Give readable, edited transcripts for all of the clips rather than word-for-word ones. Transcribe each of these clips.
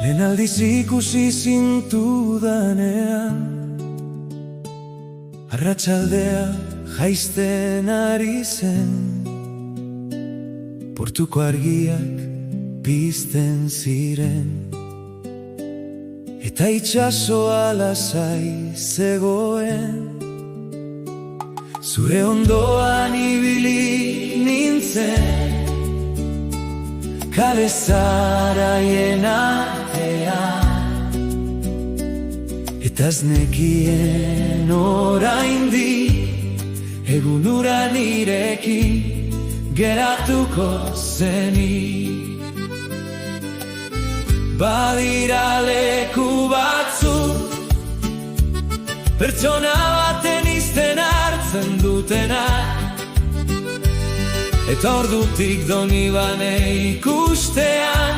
Lehen aldiz ikusi zintudanean, arratsaldea jaisten ari zen, portuko argiak pizten ziren, eta itsasoa lasai zegoen. Zure ondoan ibili nintzen, kale zaraien artean, eta ez nekien oraindik egun hura nirekin geratuko zenik. Badira leku batzuk pertsona baten izten hartzen dutenak, eta ordutik Donibane ikustean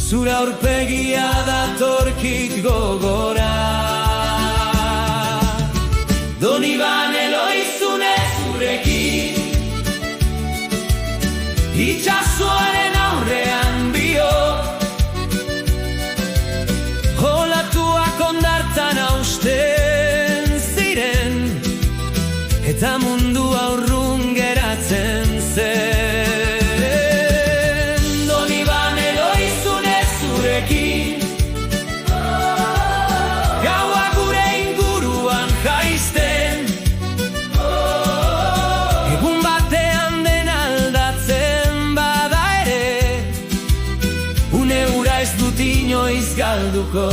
zure aurpegia datorkit gogora. Donibane loizune zurekin, itsasoaren aurrean bio, olatuak hondartzan hausten ziren, eta mundua urrun geratzen zen. Donibane loizune zurekin, gaua gure inguruan jaisten, egun batean den aldatzen bada ere, une hura ez dut inoiz galduko.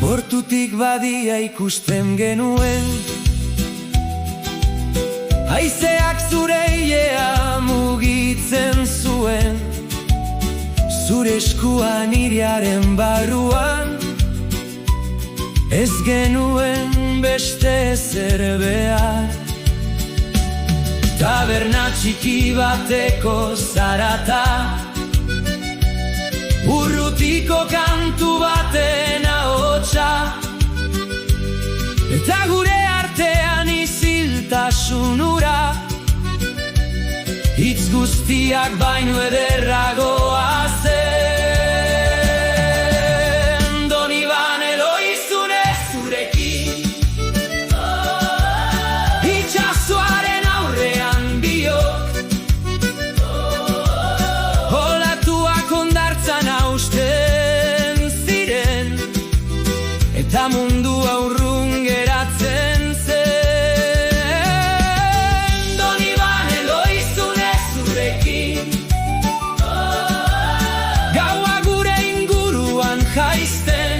Portutik badia ikusten genuen, haizeak zure ilea mugitzen zuen, zure eskuan hiriaren barruan, ez genuen beste ezer behar. Taberna txiki bateko zarata, urrutiko kantu baten ahotsa, eta gure artean iziltasun hura, hitz guztiak baino ederragoa zen. Donibane loizune zurekin, itsasoaren aurrean bio, olatuak hondartzan hausten ziren, eta mundua urrun geratzen zen. Donibane loizune zurekin, gaua gure inguruan jaisten,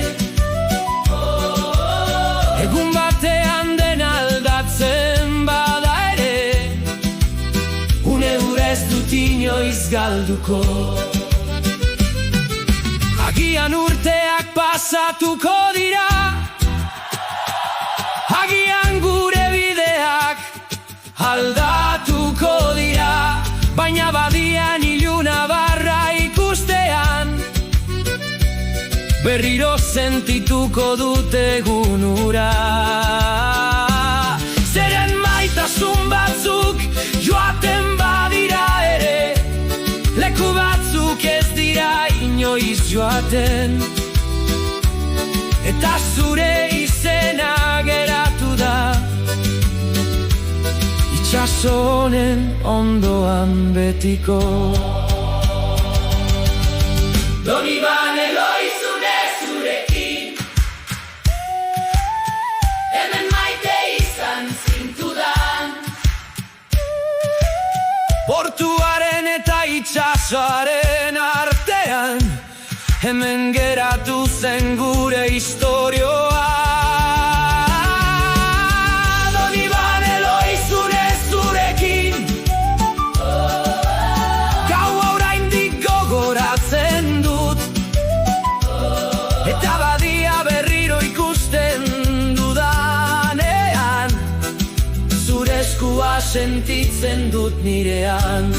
egun batean den aldatzen bada ere, une hura ez dut inoiz galduko. Agian urteak pasatuko dira, agian gure bideak aldatuko dira, baina badian iluna barra ikustean, berriro sentituko dut egun hura. Zeren maitasun batzuk joaten badira ere, leku batzuk ez dira inoiz joaten, eta zure izena geratu da itsaso honen ondoan betiko. Donibane loizune zurekin, hemen maite izan zintudan, portuaren eta itsasoaren artean, hemen geratu zen gure historioa. Donibane loizune zurekin, gaua oraindik gogoratzen dut, eta badia berriro ikusten dudanean, sentitzen dut nirean.